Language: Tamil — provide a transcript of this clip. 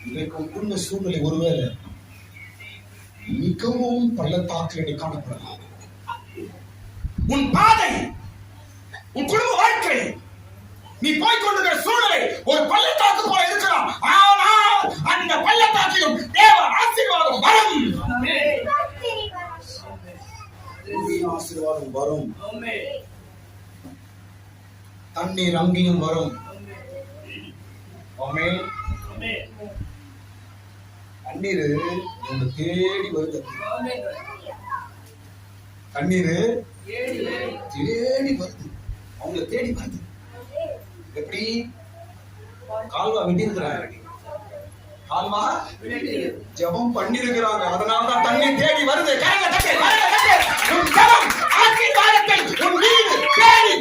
இன்றைக்கு குடும்ப சூழ்நிலை ஒருவேளை மிகவும் பள்ளத்தாக்கில் காணப்படலாம். உன் பாதை, உன் குடும்ப வாழ்க்கை, நீ போய்கொண்டிருக்கிற சூழ்நிலை ஒரு பள்ளத்தாக்கு போல இருக்கலாம். ஆனால் அந்த பள்ளத்தாக்கிலும் தேவ ஆசீர்வாதம் வரும். ஆசீர்வாதம் வரும். தண்ணீர் அங்கேயும் வரும். தண்ணீர் உங்களை தேடி வருது. தண்ணீர் தேடி வருது, அவங்களை தேடி வருது. எப்படி? கால்வா வெட்டி இருக்கிறாங்க, கால்வா ஜெபம் பண்ணி இருக்கிறாங்க, அதனாலதான் தண்ணீர் தேடி வருது. உன் ஜெபம் ஆசீர்வாதத்தை உன் வீடு தேடி